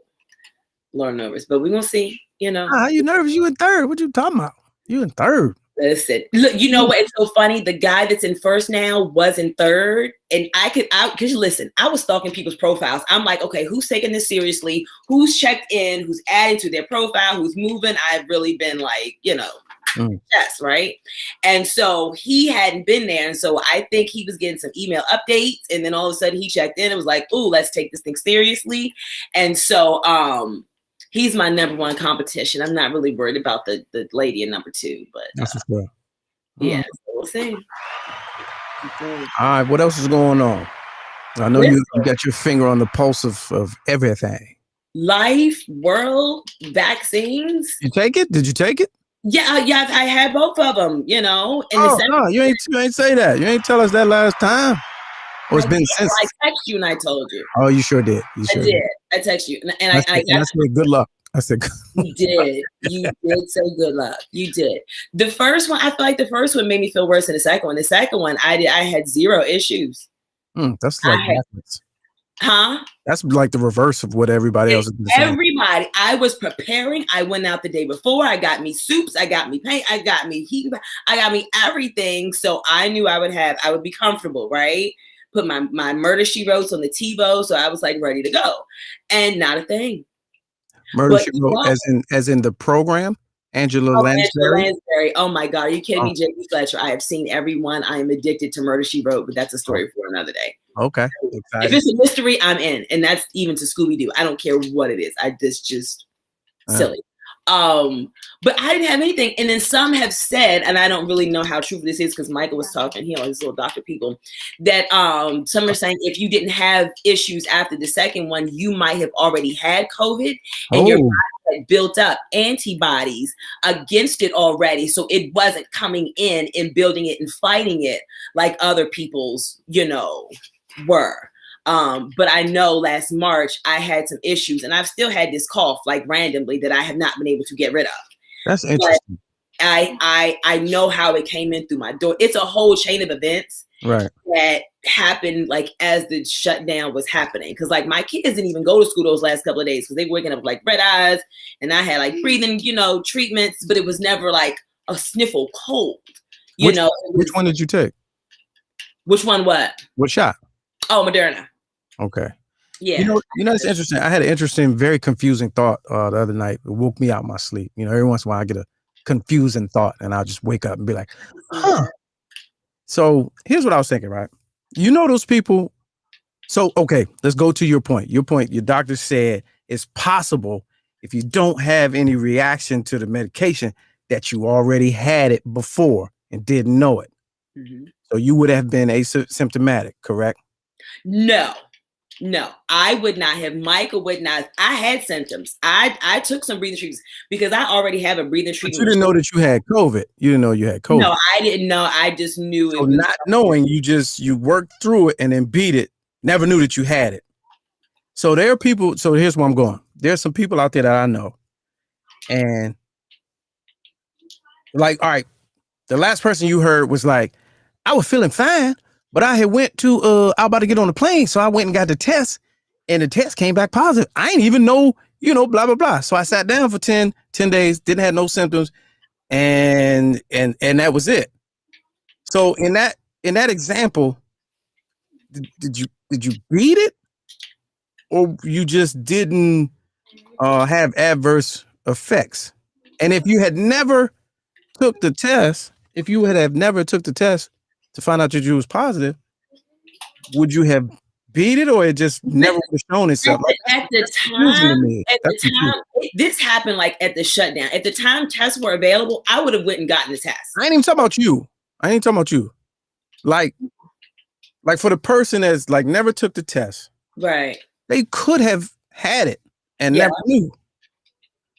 nervous, but we're going to see, How you nervous? You in third. What you talking about? You in third. Listen, look, you know what? It's so funny. The guy that's in first now was in third. And because listen, I was stalking people's profiles. I'm like, okay, who's taking this seriously? Who's checked in? Who's adding to their profile? Who's moving? I've really been like, yes, right? And so he hadn't been there. And so I think he was getting some email updates. And then all of a sudden he checked in and was like, ooh, let's take this thing seriously. And so, he's my number 1 competition. I'm not really worried about the lady in number 2, but that's what's good. Yeah, so we'll see. All right, what else is going on? I know you got your finger on the pulse of everything. Life, world, vaccines. You take it? Did you take it? Yeah, I had both of them. And no, you ain't say that. You ain't tell us that last time. Or it's been since. I texted you and I told you. Oh, you sure did. I did. I texted you, and I said good luck. I said you did. You did say good luck. You did. The first one, I feel like the first one made me feel worse than the second one. The second one, I had 0 issues. That's like backwards. Huh? That's like the reverse of what everybody else is saying. Everybody, I was preparing. I went out the day before. I got me soups. I got me paint. I got me heat. I got me everything. So I knew I would be comfortable, right? Put my Murder, She Wrote on the TiVo, so I was like ready to go, and not a thing. Murder, She Wrote, as in the program, Angela Lansbury. Oh my God, are you kidding me, J.B. Fletcher? I have seen everyone. I am addicted to Murder, She Wrote, but that's a story for another day. Okay. If it's a mystery, I'm in, and that's even to Scooby Doo. I don't care what it is. Just silly. But I didn't have anything. And then some have said, and I don't really know how true this is because Michael was talking, he always little doctor people, that some are saying if you didn't have issues after the second one, you might have already had COVID and your body had built up antibodies against it already. So it wasn't coming in and building it and fighting it like other people's, were. But I know last March I had some issues and I've still had this cough like randomly that I have not been able to get rid of. That's interesting. But I know how it came in through my door. It's a whole chain of events that happened like as the shutdown was happening. Cause like my kids didn't even go to school those last couple of days because they were waking up with like red eyes and I had like breathing, treatments, but it was never like a sniffle cold. Which one did you take? Which one? What shot? Oh, Moderna. Okay. Yeah. It's interesting. I had an interesting, very confusing thought the other night. It woke me out of my sleep. Every once in a while I get a confusing thought and I'll just wake up and be like, huh. So here's what I was thinking, right? Those people. So, okay, let's go to your point. Your doctor said it's possible if you don't have any reaction to the medication that you already had it before and didn't know it. Mm-hmm. So you would have been asymptomatic, correct? No, I would not have. Michael would not. I had symptoms. I took some breathing treatments because I already have a breathing treatment. But you didn't know that you had COVID. You didn't know you had COVID. No, I didn't know. I just knew so it was not knowing, you worked through it and then beat it. Never knew that you had it. So there are people. So here's where I'm going. There's some people out there that I know, and like, all right, the last person you heard was like, I was feeling fine, but I had went to I was about to get on the plane, so I went and got the test, and the test came back positive. I didn't even know, blah blah blah. So I sat down for 10 days, didn't have no symptoms, and that was it. So in that example, did you beat it, or you just didn't have adverse effects? And if you had never took the test, if you had have never took the test to find out that you was positive, would you have beat it, or it just never would have shown itself? At the time, this happened like at the shutdown. At the time tests were available, I would have went and gotten the test. I ain't even talking about you. Like for the person that's like never took the test, right? They could have had it and never knew.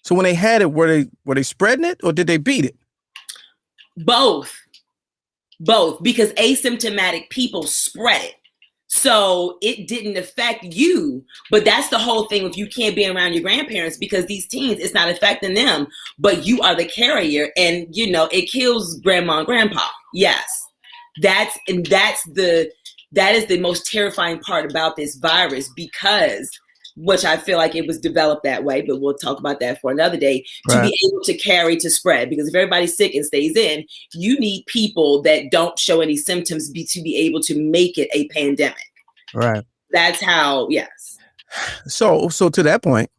So when they had it, were they spreading it, or did they beat it? Both, because asymptomatic people spread it. So it didn't affect you, but that's the whole thing. If you can't be around your grandparents, because these teens, it's not affecting them, but you are the carrier, and it kills grandma and grandpa. Yes, that is the most terrifying part about this virus, because which I feel like it was developed that way, but we'll talk about that for another day, to be able to carry, to spread. Because if everybody's sick and stays in, you need people that don't show any symptoms to be able to make it a pandemic. Right. That's how, yes. So to that point,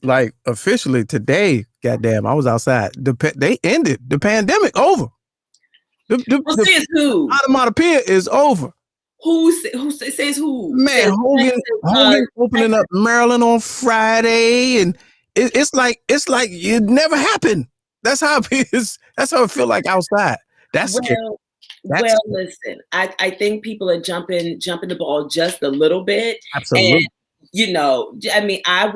like officially today, goddamn, I was outside. They ended the pandemic. Over. Says who? Onomatopoeia is over. Who says who? Man, Hogan opening up Maryland on Friday, and it's like it never happened. That's how it is. That's how I feel like outside. That's scary. Listen, I think people are jumping the ball just a little bit. Absolutely. And, I mean, I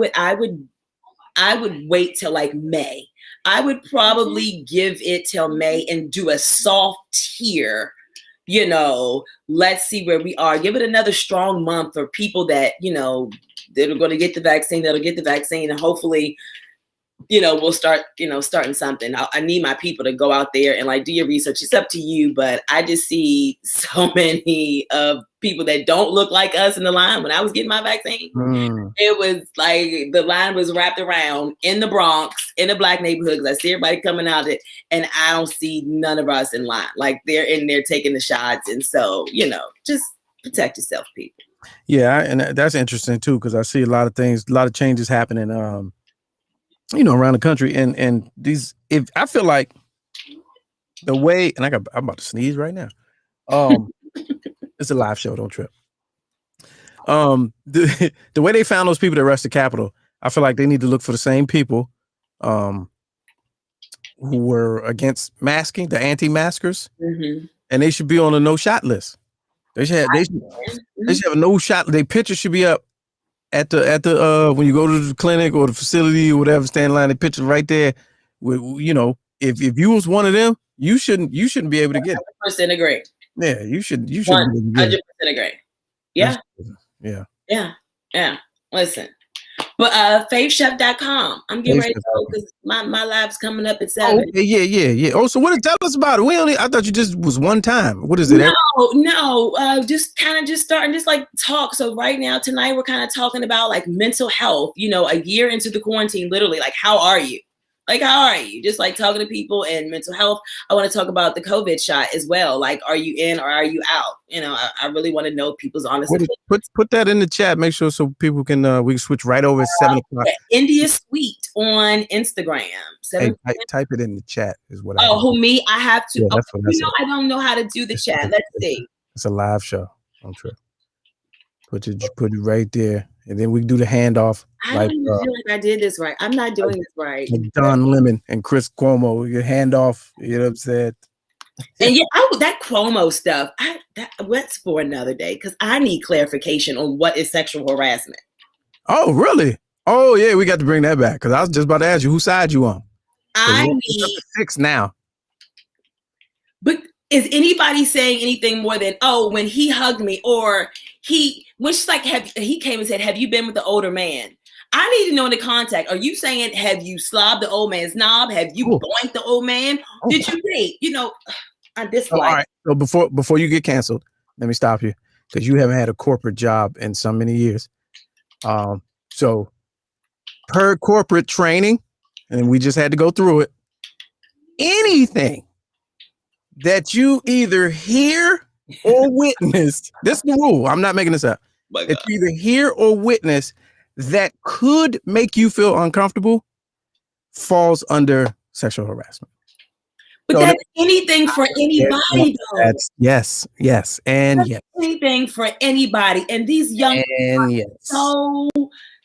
would wait till like May. I would probably give it till May and do a soft tier. Let's see where we are. Give it another strong month for people that, that are going to get the vaccine, and hopefully, we'll start, starting something. I need my people to go out there and like do your research. It's up to you, but I just see so many of people that don't look like us in the line. When I was getting my vaccine, it was like the line was wrapped around in the Bronx, in the Black neighborhood, because I see everybody coming out it, and I don't see none of us in line. Like they're in there taking the shots, and so just protect yourself, people. Yeah, and that's interesting too, because I see a lot of changes happening. Around the country, and these. If I feel like the way, and I'm about to sneeze right now. It's a live show. Don't trip. The way they found those people that rushed the Capitol, I feel like they need to look for the same people, who were against masking, the anti-maskers, and they should be on a no shot list. They should have a no shot. Their picture should be up at the when you go to the clinic or the facility or whatever, stand in line, the picture right there. With if you was one of them, you shouldn't be able to get it. 100% agree. Yeah, you should 100% agree. Yeah. Listen, but faithchef.com. I'm getting ready to go because my live's coming up at 7. Oh, yeah. Oh, so tell us about it? I thought you just was one time. What is it? No. Just kind of just starting, just like talk. So right now, tonight, we're kind of talking about like mental health, a year into the quarantine, literally, like, how are you? Like, how are you? Just like talking to people and mental health. I want to talk about the COVID shot as well. Like, are you in or are you out? I really want to know people's honest opinion. Put that in the chat. Make sure so people can, we can switch right over at 7 o'clock. India Sweet on Instagram. Type it in the chat is what who me? I have to. Yeah, I don't know how to do the chat. Let's see. It's a live show. Don't trip. Put it right there. And then we can do the handoff. I don't even feel like I did this right. I'm not doing this right. Like Don Lemon and Chris Cuomo, your hand off. You know what I'm saying? And yeah, that Cuomo stuff, that's for another day because I need clarification on what is sexual harassment. Oh, really? Oh, yeah, we got to bring that back because I was just about to ask you whose side you on. I need 6 now. But is anybody saying anything more than, oh, when he hugged me, or when she's like, he came and said, have you been with the older man? I need to know in the context. Are you saying, have you slobbed the old man's knob? Have you boinked the old man? Did you date? You know, I dislike. All right. So before you get canceled, let me stop you because you haven't had a corporate job in so many years. So per corporate training, and we just had to go through it. Anything that you either hear or witness, this is the rule. I'm not making this up. It's either hear or witness that could make you feel uncomfortable falls under sexual harassment. But so that's anything for anybody, though. Yes. And yes. Anything for anybody. And these young people are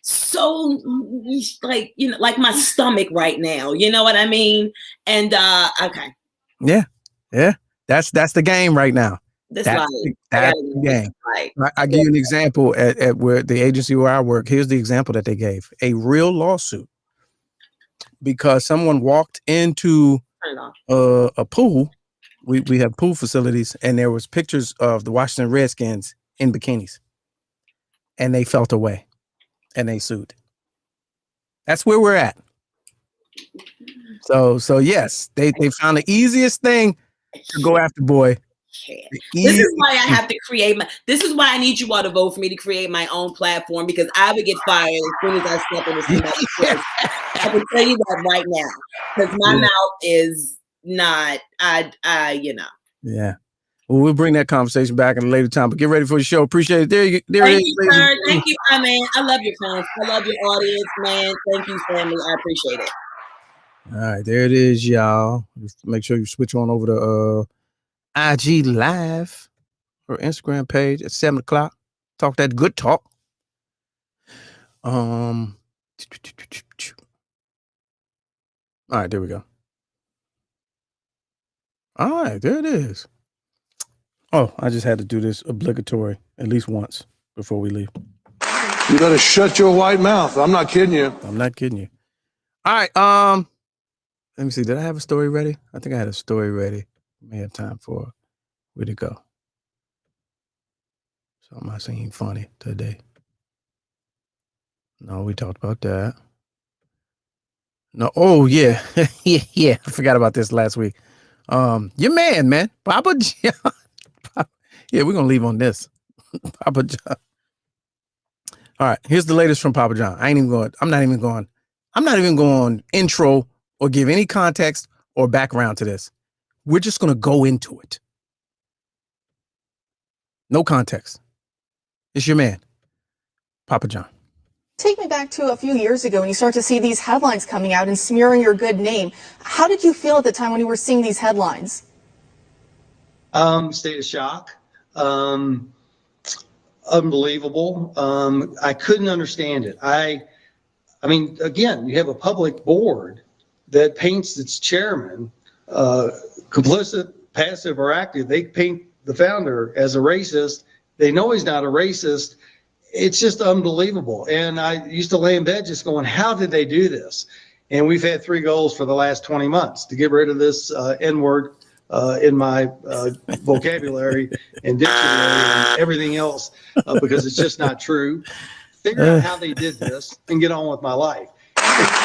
so like, you know, like my stomach right now. You know what I mean? And okay. Yeah. That's the game right now. That's the game. I give you an example at where the agency where I work. Here's the example that they gave. A real lawsuit because someone walked into a pool. We have pool facilities, and there was pictures of the Washington Redskins in bikinis, and they felt away, and they sued. That's where we're at. So yes, they found the easiest thing to go after, boy. This is why I have to create this is why I need you all to vote for me to create my own platform, because I would get fired as soon as I step into somebody's place. I can tell you that right now, because my mouth is not, you know. Yeah. Well, we'll bring that conversation back in a later time, but get ready for the show. Appreciate it. There Thank you, sir. Thank you, my man. I love your fans. I love your audience, man. Thank you, family. I appreciate it. All right, there it is, y'all. Just make sure you switch on over to IG Live or Instagram page at 7:00. Talk that good talk. All right, there we go. All right, there it is. Oh, I just had to do this obligatory at least once before we leave. You better shut your white mouth. I'm not kidding you. I'm not kidding you. All right, let me see. Did I have a story ready? I think I had a story ready. May have time for where to go. So am I saying funny today? No, we talked about that. No, oh yeah. yeah. I forgot about this last week. Your man, Papa John. Yeah, we're gonna leave on this. Papa John. All right, here's the latest from Papa John. I'm not even going intro or give any context or background to this. We're just gonna go into it. No context. It's your man, Papa John. Take me back to a few years ago when you start to see these headlines coming out and smearing your good name. How did you feel at the time when you were seeing these headlines? State of shock. Unbelievable. I couldn't understand it. I mean, again, you have a public board that paints its chairman complicit, passive, or active. They paint the founder as a racist. They know he's not a racist. It's just unbelievable. And I used to lay in bed just going, how did they do this? And we've had 3 goals for the last 20 months to get rid of this N-word in my vocabulary and dictionary and everything else because it's just not true. Figure out how they did this and get on with my life.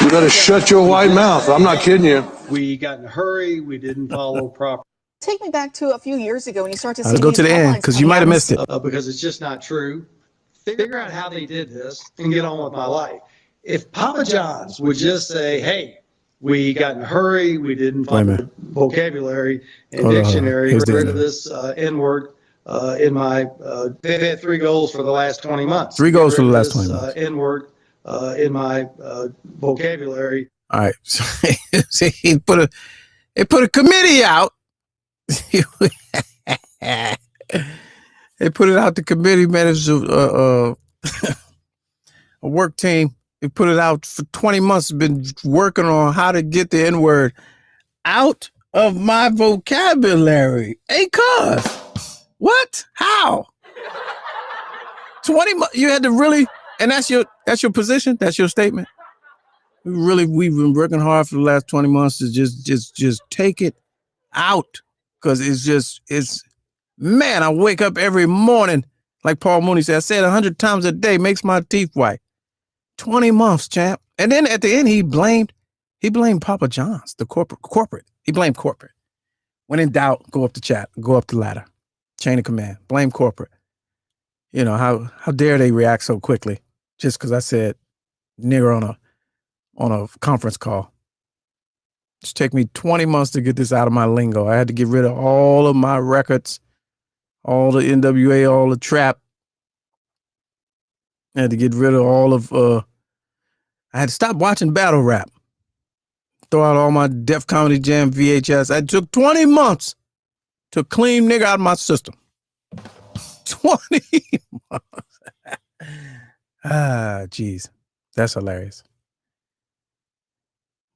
You better shut your white mouth. I'm not kidding you. We got in a hurry. We didn't follow proper. Take me back to a few years ago when you start to see go to the end because you might have missed it. Because it's just not true. Figure out how they did this and get on with my life. If Papa John's would just say, hey, we got in a hurry, we didn't follow vocabulary and dictionary, get rid of this N-word in my, they've had 3 goals for the last 20 months. 3 goals for the last 20 months. N-word in my vocabulary. All right. So he put a committee out. They put it out to committee, man. It was a work team. He put it out for 20 months, been working on how to get the N-word out of my vocabulary. Hey, cuz, what? How? 20 months, you had to really, and that's your position? That's your statement? We've been working hard for the last 20 months to just take it out. Cause it's, man, I wake up every morning, like Paul Mooney said, I say it 100 times a day, makes my teeth white. 20 months, champ. And then at the end, he blamed Papa John's, the corporate. He blamed corporate. When in doubt, go up the ladder. Chain of command, blame corporate. You know, how dare they react so quickly just because I said nigger on a conference call. It's taken me 20 months to get this out of my lingo. I had to get rid of all of my records, all the NWA, all the trap. I had to get rid of all of, I had to stop watching battle rap. Throw out all my Def Comedy Jam VHS. It took 20 months to clean nigga out of my system. 20 months. Geez. That's hilarious.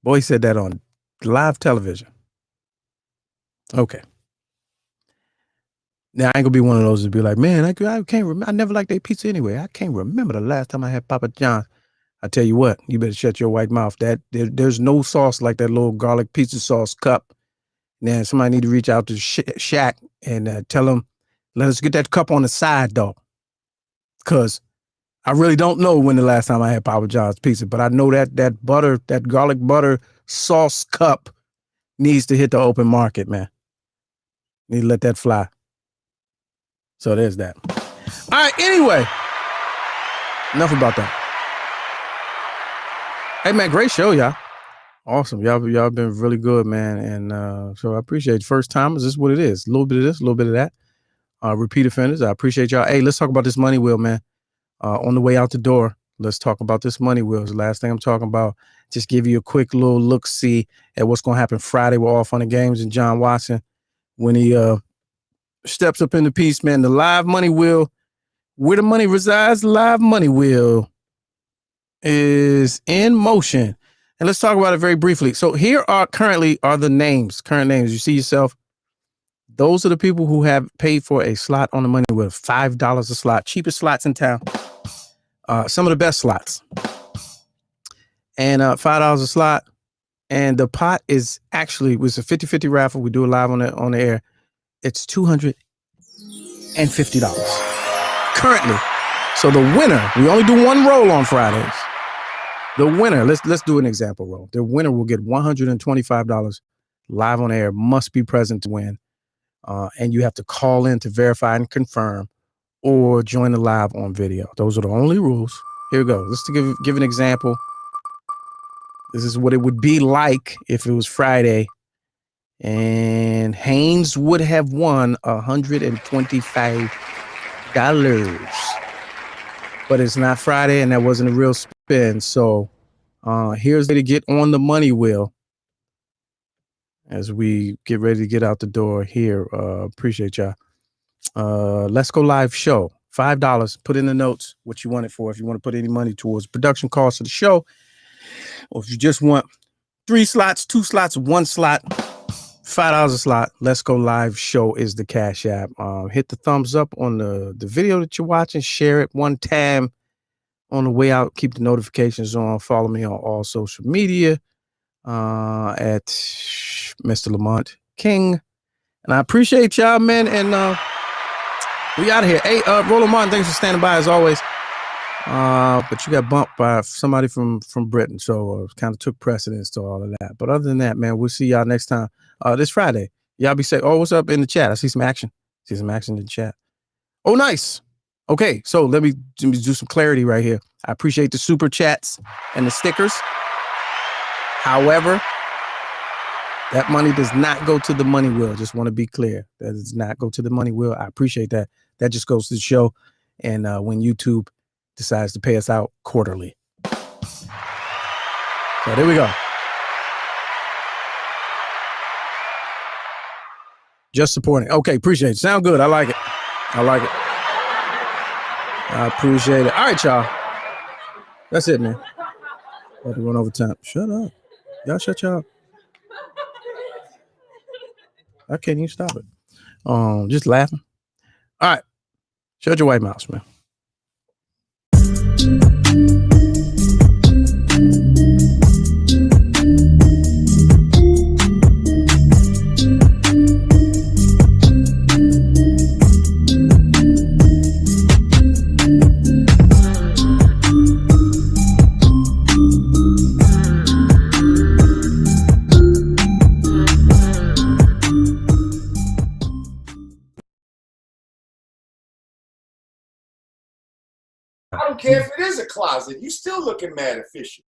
Boy, he said that on live television. Okay. Now, I ain't gonna be one of those to be like, man, I can't remember. I never liked their pizza anyway. I can't remember the last time I had Papa John's. I tell you what, you better shut your white mouth. There's no sauce like that little garlic pizza sauce cup. Now, somebody need to reach out to Shaq and tell them, let us get that cup on the side, though. Because I really don't know when the last time I had Papa John's pizza, but I know that garlic butter sauce cup needs to hit the open market, man. Need to let that fly. So there's that. All right, anyway. Enough about that. Hey, man, great show, y'all. Awesome. Y'all been really good, man. And so I appreciate it. First timers, this is what it is. A little bit of this, a little bit of that. Repeat offenders, I appreciate y'all. Hey, let's talk about this money wheel, man. On the way out the door, let's talk about this money wheel. It's the last thing I'm talking about. Just give you a quick little look-see at what's going to happen Friday. We're off on the games and John Watson. When he steps up in the piece, man, the live money wheel, where the money resides, the live money wheel is in motion. And let's talk about it very briefly. So here are current names. You see yourself. Those are the people who have paid for a slot on the money wheel. $5 a slot, cheapest slots in town. Some of the best slots. And $5 a slot. And the pot is actually, it was a 50-50 raffle. We do it live on the air. It's $250 currently. So the winner, we only do one roll on Fridays. The winner, let's do an example roll. The winner will get $125 live on air, must be present to win. And you have to call in to verify and confirm or join the live on video. Those are the only rules. Here we go. Let's give an example. This is what it would be like if it was Friday. And Haynes would have won $125. But it's not Friday, and that wasn't a real spin. So here's the way to get on the money wheel as we get ready to get out the door here. Appreciate y'all. Let's Go Live show. $5. Put in the notes what you want it for. If you want to put any money towards production costs of the show, or if you just want 3 slots, 2 slots, 1 slot, $5 a slot. Let's Go Live show is the Cash App. Hit the thumbs up on the video that you're watching. Share it one time on the way out. Keep the notifications on. Follow me on all social media at Mr. Lamont King. And I appreciate y'all, man. And we out of here. Hey, Lamont, thanks for standing by as always. But you got bumped by somebody from Britain, so kind of took precedence to all of that. But other than that, man, we'll see y'all next time. This Friday. Y'all be safe. Oh, what's up in the chat? I see some action. In the chat. Oh, nice. Okay, so let me do some clarity right here. I appreciate the super chats and the stickers. However, that money does not go to the money wheel. Just want to be clear. That does not go to the money wheel. I appreciate that. That just goes to the show. And when YouTube decides to pay us out quarterly. So there we go. Just supporting. Okay, appreciate it. Sound good. I like it. I appreciate it. All right, y'all. That's it, man. Had to run over time. Shut up. Y'all shut y'all. I can't even stop it. Just laughing. All right. Shut your white mouth, man. I don't care if it is a closet. You still looking mad official.